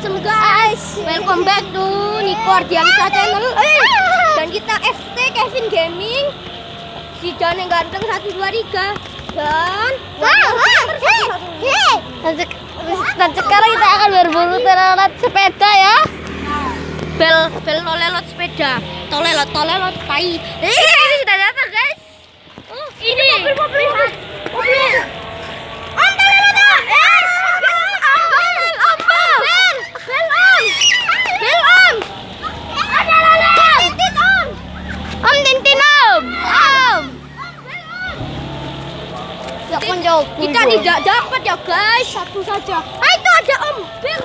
Asem guys, welcome back to Niko Ardiansyah channel. Dan kita ST Kevin Gaming, si Dan yang ganteng 123 dan dan sekarang kita akan berburu terlalat sepeda ya. bel tolelot sepeda, tolelot tai. Ini sudah datang guys. Ini mobil. Kita tidak dapat ya guys, satu saja. Itu ada Om Bel.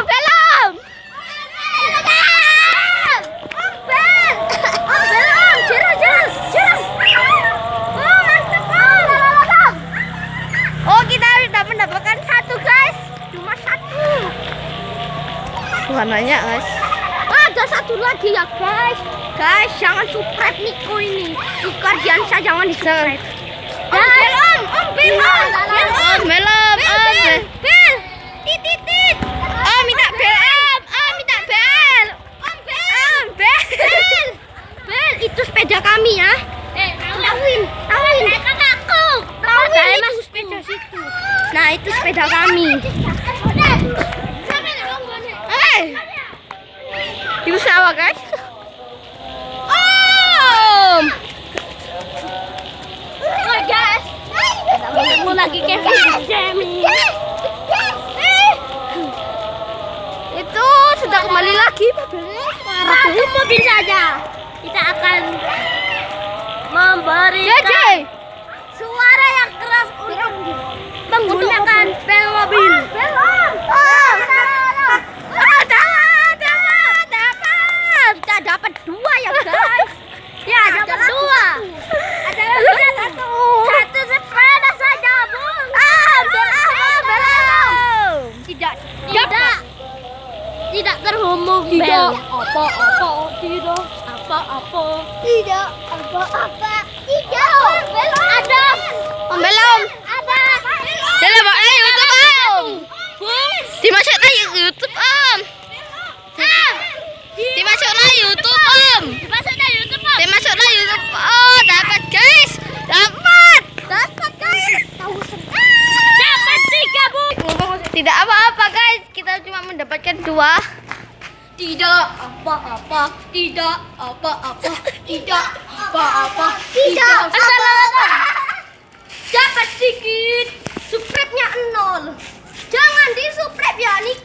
Belum. Oh, kita sudah mendapatkan satu guys. Cuma satu. Bukan banyak guys. Ada satu lagi ya guys. Guys, jangan subscribe Niko ini. Niko Ardiansyah jangan di subscribe. Bel. Minta bel. Bel, itu sepeda kami ya. Tawin. Saya masuk sepeda situ. Nah, itu sepeda kami. Itu sawah guys. Guys. Ketemu lagi Kevin Gaming. Itu sudah kembali lagi. Tunggu mobil saja. Kita akan memberikan suara yang keras untuk menggunakan bel mobil. Kita dapat dua ya guys. Ya, dapat dua. Ada satu. Satu sepeda saja, Bung. Belum. Tidak terhubung bel. Ada. Belum. Ada. Dalam YouTube Om. Dimasukkan YouTube Om. Dimasukkan YouTube Om. Dimasukkan YouTube. Oh, dapat guys. Dapat guys. Dapat 3, Bu. Tidak apa-apa guys. Kita cuma mendapatkan 2. Tidak apa-apa. Dapat sedikit. Subscribe-nya 0. Jangan di-subscribe ya, Niko